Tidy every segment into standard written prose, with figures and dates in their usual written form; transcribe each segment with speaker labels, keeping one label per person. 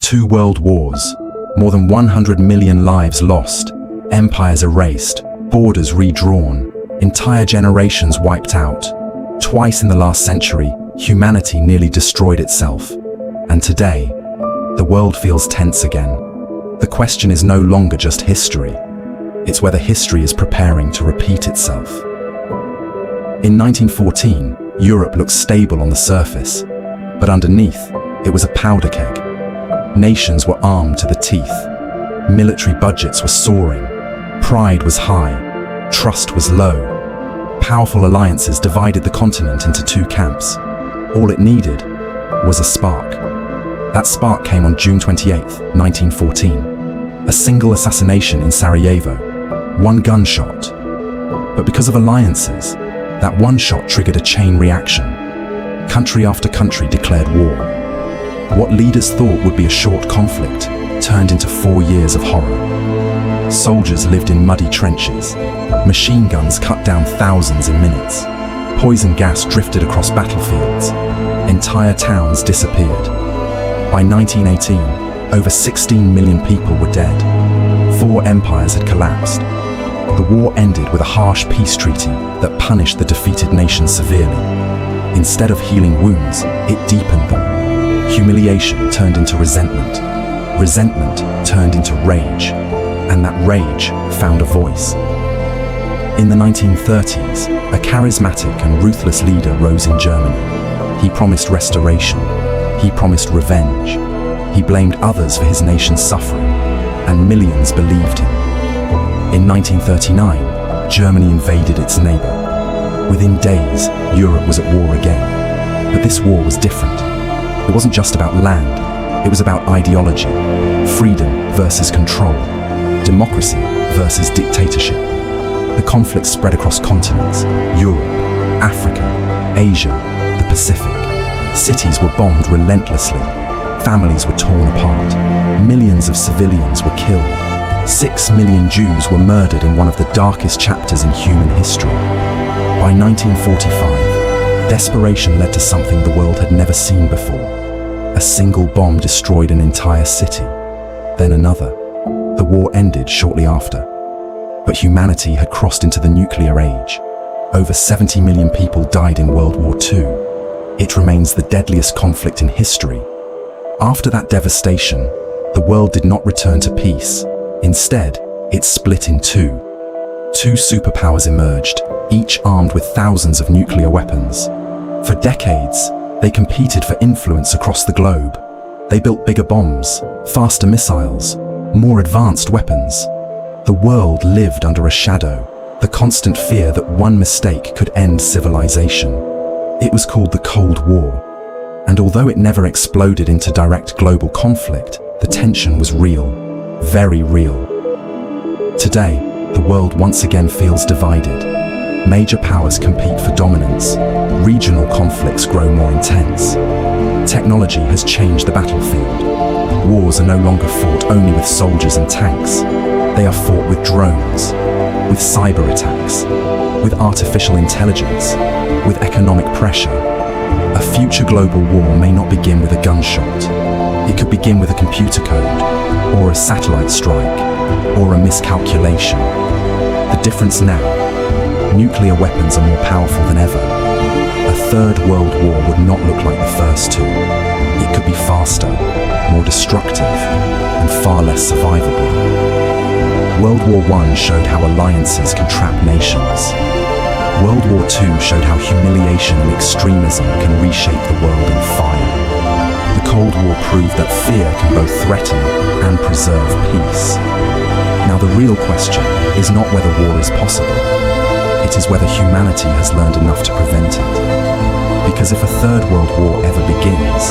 Speaker 1: 2 world wars, more than 100 million lives lost, empires erased, borders redrawn, entire generations wiped out. Twice in the last century, humanity nearly destroyed itself. And today, the world feels tense again. The question is no longer just history. It's whether history is preparing to repeat itself. In 1914, Europe looked stable on the surface, but underneath, it was a powder keg. Nations were armed to the teeth. Military budgets were soaring. Pride was high. Trust was low. Powerful alliances divided the continent into 2 camps. All it needed was a spark. That spark came on June 28, 1914. A single assassination in Sarajevo. 1 gunshot. But because of alliances, that one shot triggered a chain reaction. Country after country declared war. What leaders thought would be a short conflict turned into 4 years of horror. Soldiers lived in muddy trenches. Machine guns cut down thousands in minutes. Poison gas drifted across battlefields. Entire towns disappeared. By 1918, over 16 million people were dead. 4 empires had collapsed. The war ended with a harsh peace treaty that punished the defeated nation severely. Instead of healing wounds, it deepened them. Humiliation turned into resentment. Resentment turned into rage. And that rage found a voice. In the 1930s, a charismatic and ruthless leader rose in Germany. He promised restoration. He promised revenge. He blamed others for his nation's suffering, and millions believed him. In 1939, Germany invaded its neighbor. Within days, Europe was at war again. But this war was different. It wasn't just about land. It was about ideology. Freedom versus control. Democracy versus dictatorship. The conflict spread across continents: Europe, Africa, Asia, the Pacific. Cities were bombed relentlessly. Families were torn apart. Millions of civilians were killed. 6 million Jews were murdered in one of the darkest chapters in human history. By 1945, desperation led to something the world had never seen before. A single bomb destroyed an entire city. Then another. The war ended shortly after. But humanity had crossed into the nuclear age. Over 70 million people died in World War II. It remains the deadliest conflict in history. After that devastation, the world did not return to peace. Instead, it split in 2. 2 superpowers emerged, each armed with thousands of nuclear weapons. For decades, they competed for influence across the globe. They built bigger bombs, faster missiles, more advanced weapons. The world lived under a shadow, the constant fear that one mistake could end civilization. It was called the Cold War. And although it never exploded into direct global conflict, the tension was real, very real. Today, the world once again feels divided. Major powers compete for dominance. Regional conflicts grow more intense. Technology has changed the battlefield. Wars are no longer fought only with soldiers and tanks. They are fought with drones, with cyber attacks, with artificial intelligence, with economic pressure. A future global war may not begin with a gunshot. It could begin with a computer code, or a satellite strike, or a miscalculation. The difference now: nuclear weapons are more powerful than ever. A third world war would not look like the first 2. It could be faster, more destructive, and far less survivable. World War I showed how alliances can trap nations. World War II showed how humiliation and extremism can reshape the world in fire. The Cold War proved that fear can both threaten and preserve peace. Now the real question is not whether war is possible. It is whether humanity has learned enough to prevent it. Because if a third world war ever begins,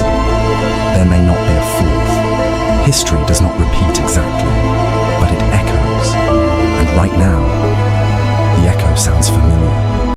Speaker 1: there may not be a fourth. History does not repeat exactly, but it echoes. And right now, the echo sounds familiar.